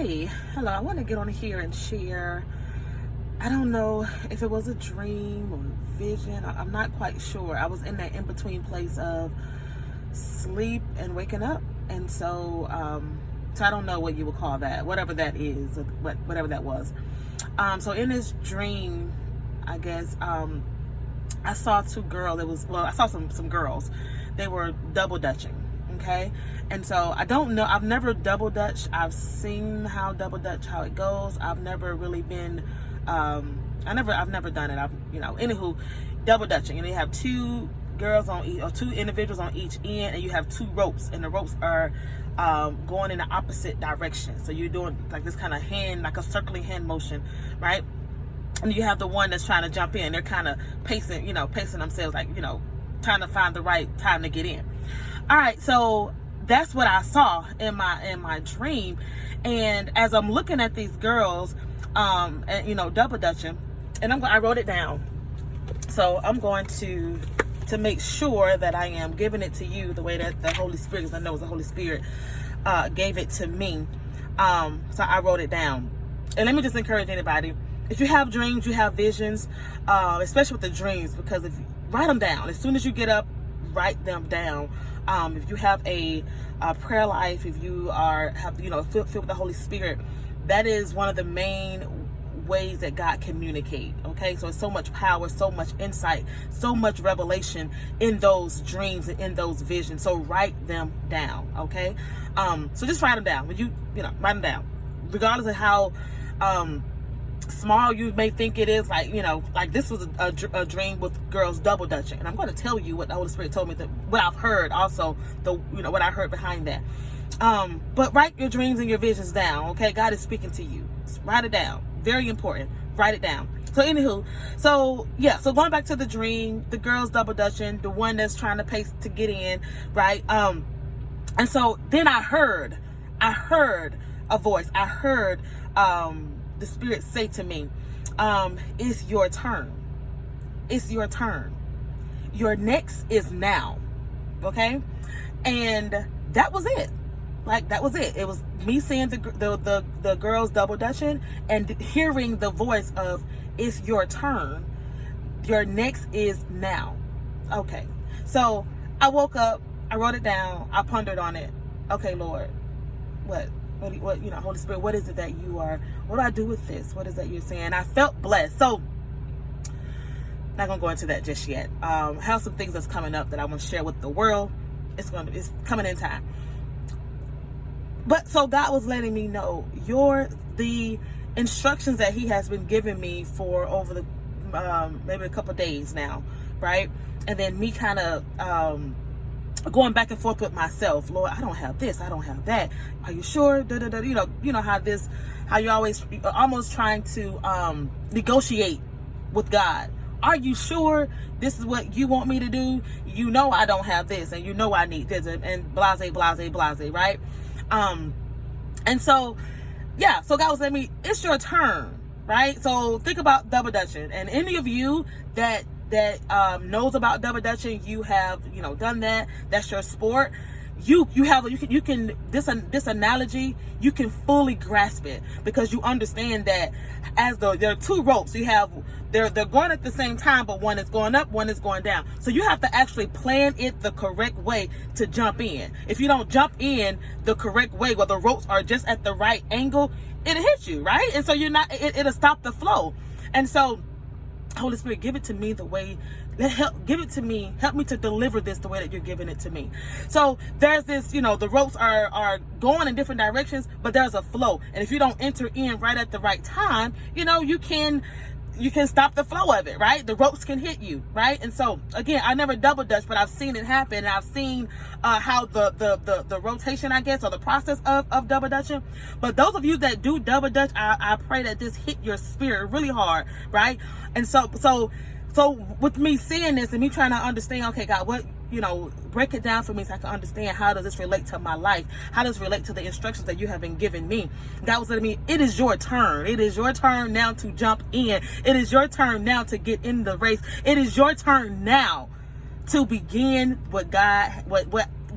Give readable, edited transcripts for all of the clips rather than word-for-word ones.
Hey, hello. I want to get on here and share. I don't know if it was a dream or vision. I'm not quite sure. I was in that in-between place of sleep and waking up. And so I don't know what you would call that, whatever that is, or whatever that was. So in this dream, I guess, I saw two girls. I saw some girls. They were double dutching. Okay. And so I don't know. I've never double dutched. I've seen how it goes. I've never really been, I've never done it. Anywho, double dutching. And they have two girls on each, or two individuals on each end, and you have two ropes, and the ropes are going in the opposite direction. So you're doing like this kind of hand, like a circling hand motion, right? And you have the one that's trying to jump in. They're kind of pacing themselves, like, trying to find the right time to get in. All right, so that's what I saw in my dream. And as I'm looking at these girls, double dutching, and I wrote it down. So I'm going to make sure that I am giving it to you the way that the Holy Spirit, because I know the Holy Spirit gave it to me. So I wrote it down. And let me just encourage anybody, if you have dreams, you have visions, especially with the dreams, because if you write them down, as soon as you get up, write them down. If you have a prayer life, if you have filled with the Holy Spirit, that is one of the main ways that God communicate. Okay, so it's so much power, so much insight, so much revelation in those dreams and in those visions. So write them down. Okay, so just write them down. When you write them down, regardless of how small you may think it is. Like this was a dream with girls double dutching, and I'm going to tell you what the Holy Spirit told me, that what I've heard, also what I heard behind that. But write your dreams and your visions down. Okay, God is speaking to you. Write it down. Very important. Write it down. So anywho, so going back to the dream, the girls double dutching, the one that's trying to pace to get in, right? And so then I heard a voice. I heard the Spirit say to me, it's your turn. It's your turn. Your next is now. Okay? And that was it. That was it. It was me seeing the girls double dutching and hearing the voice of, it's your turn. Your next is now. Okay. So I woke up, I wrote it down, I pondered on it. Okay, Lord, what, Holy Spirit, what is it that you are, what do I do with this? What is that you're saying? I felt blessed. So, not gonna go into that just yet. I have some things that's coming up that I want to share with the world. It's coming in time. But so God was letting me know, the instructions that He has been giving me for over the maybe a couple days now, right? And then me kind of going back and forth with myself. Lord, I don't have this, I don't have that. Are you sure? How you always almost trying to negotiate with God. Are you sure this is what you want me to do? I don't have this, and I need this, and blase, right? And so so God was letting me, it's your turn, right? So think about double dutching, and any of you that knows about double dutching, you have done that. That's your sport. You can this analogy, you can fully grasp it, because you understand that there are two ropes. You have they're going at the same time, but one is going up, one is going down. So you have to actually plan it the correct way to jump in. If you don't jump in the correct way, where the ropes are just at the right angle, it'll hit you, right? And so it'll stop the flow. And so, Holy Spirit, give it to me the way, give it to me, help me to deliver this the way that you're giving it to me. So there's this, the ropes are going in different directions, but there's a flow. And if you don't enter in right at the right time, you can stop the flow of it, right? The ropes can hit you, right? And so again, I never double dutch, but I've seen it happen, and I've seen how the rotation, I guess, or the process of double dutching. But those of you that do double dutch, I pray that this hit your spirit really hard, right? And so with me seeing this and me trying to understand, okay, God, what, break it down for me so I can understand, how does this relate to my life? How does it relate to the instructions that you have been giving me? God was telling me, it is your turn. It is your turn now to jump in. It is your turn now to get in the race. It is your turn now to begin what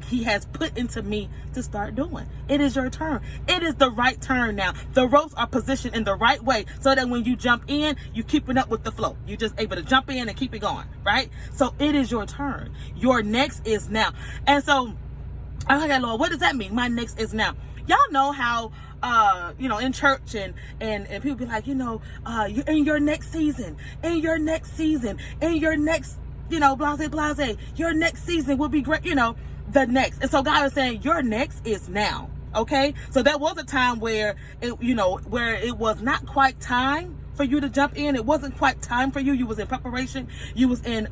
he has put into me to start doing. It is your turn. It is the right turn now. The ropes are positioned in the right way so that when you jump in, you're keeping up with the flow. You're just able to jump in and keep it going, right? So it is your turn. Your next is now. And so, okay, Lord, what does that mean? My next is now. Y'all know how, in church and people be like, you're in your next season, in your next season, in your next, blase. Your next season will be great, the next. And so God is saying your next is now. Okay. So there was a time where where it was not quite time for you to jump in. It wasn't quite time for you. You was in preparation. You was in,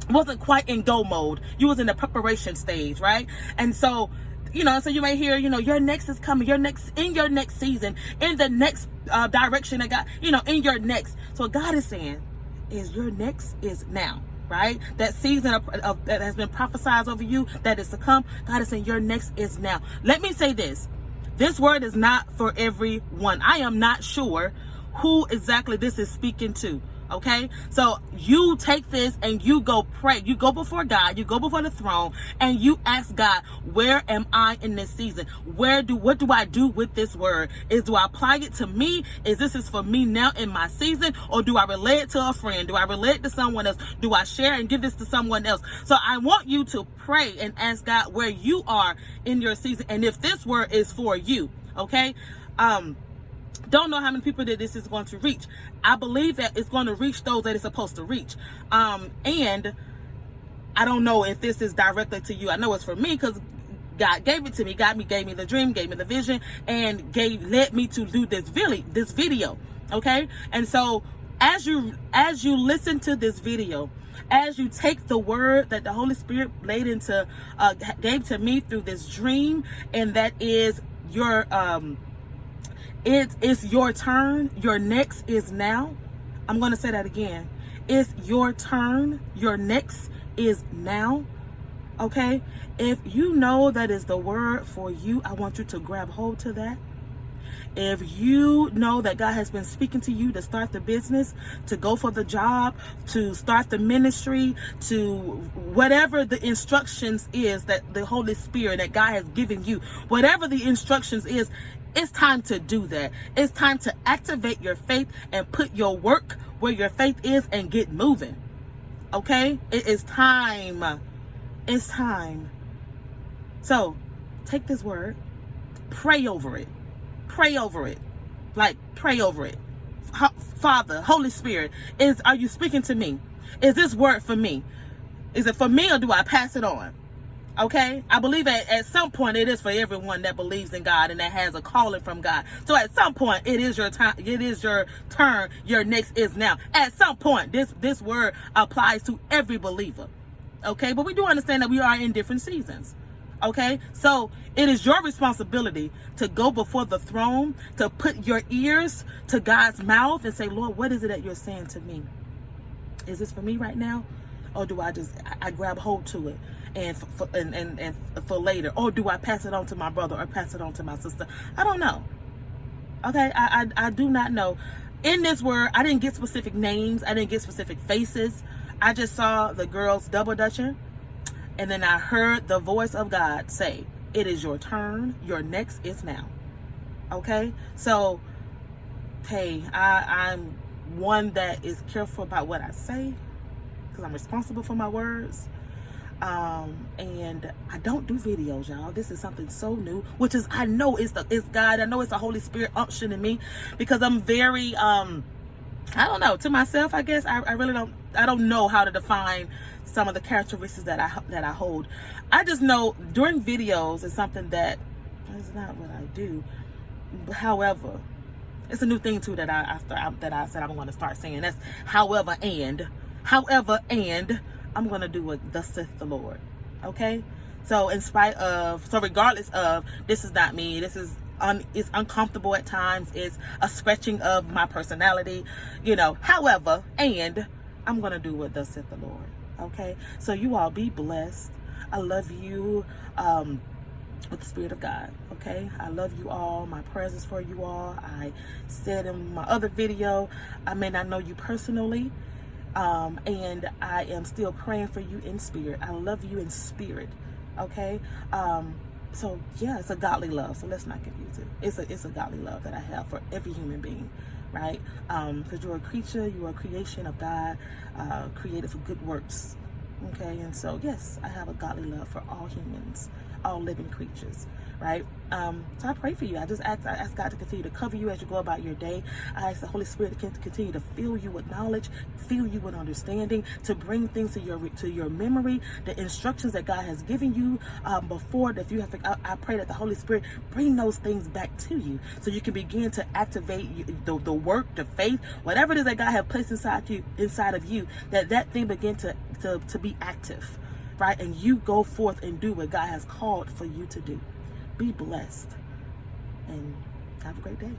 wasn't quite in go mode. You was in the preparation stage, right? And so, so you may hear, your next is coming, in your next season, in the next direction that God, in your next. So what God is saying is your next is now, right? That season of that has been prophesied over you, that is to come. God is saying your next is now. Let me say this. This word is not for everyone. I am not sure who exactly this is speaking to. Okay, so you take this and you go pray. You go before God, you go before the throne, and you ask God, where am I in this season? What do I do with this word? Do I apply it to me? This is for me now in my season? Or do I relay it to a friend? Do I relay it to someone else? Do I share and give this to someone else? So I want you to pray and ask God where you are in your season, and if this word is for you. Okay, don't know how many people that this is going to reach. I believe that it's going to reach those that it's supposed to reach. And I don't know if this is directly to you. I know it's for me because God gave it to me. God gave me the dream, gave me the vision, and led me to do this video. Okay. And so as you listen to this video, as you take the word that the Holy Spirit gave to me through this dream, and that is your, it's your turn. Your next is now. I'm going to say that again. It's your turn. Your next is now. Okay. If you know that is the word for you, I want you to grab hold to that. If you know that God has been speaking to you to start the business, to go for the job, to start the ministry, to whatever the instructions is that the Holy Spirit that God has given you, whatever the instructions is, it's time to do that. It's time to activate your faith and put your work where your faith is and get moving. Okay? It is time. It's time. So take this word, pray over it. Pray over it. Like, pray over it. Father, Holy Spirit, are you speaking to me? Is this word for me? Is it for me, or do I pass it on? Okay? I believe at some point it is for everyone that believes in God and that has a calling from God. So at some point it is your time. It is your turn. Your next is now. At some point this word applies to every believer. Okay? But we do understand that we are in different seasons. Okay, so it is your responsibility to go before the throne, to put your ears to God's mouth and say, Lord, what is it that you're saying to me? Is this for me right now? Or do I grab hold to it and for later? Or do I pass it on to my brother or pass it on to my sister? I don't know. Okay, I do not know. In this word, I didn't get specific names. I didn't get specific faces. I just saw the girls double dutching. And then I heard the voice of God say, it is your turn. Your next is now. Okay? So, hey, I'm one that is careful about what I say because I'm responsible for my words. And I don't do videos, y'all. This is something so new, which is, I know it's God. I know it's the Holy Spirit unction in me because I'm very, I don't know, to myself, I guess. I really don't know how to define some of the characteristics that I hold. I just know during videos is something that is not what I do. However, it's a new thing too that I said I'm going to start saying. That's however and I'm going to do what thus saith the Lord. Okay? So regardless of, this is not me, this is it's uncomfortable at times, it's a stretching of my personality, however, and I'm going to do what thus saith the Lord. Okay, so you all be blessed. I love you with the Spirit of God. Okay, I love you all. My prayers is for you all. I said in my other video, I may not know you personally, and I am still praying for you in spirit. I love you in spirit. Okay. So yeah, it's a godly love. So let's not confuse it. It's a godly love that I have for every human being, right? Because you're a creature, you are a creation of God, created for good works. Okay, and so yes, I have a godly love for all humans, all living creatures, right? So I pray for you. I ask God to continue to cover you as you go about your day. I ask the Holy Spirit to continue to fill you with knowledge, fill you with understanding, to bring things to your memory, the instructions that God has given you before. That you have, I pray that the Holy Spirit bring those things back to you, so you can begin to activate the work, the faith, whatever it is that God has placed inside of you. That thing begin to be active, right? And you go forth and do what God has called for you to do. Be blessed and have a great day.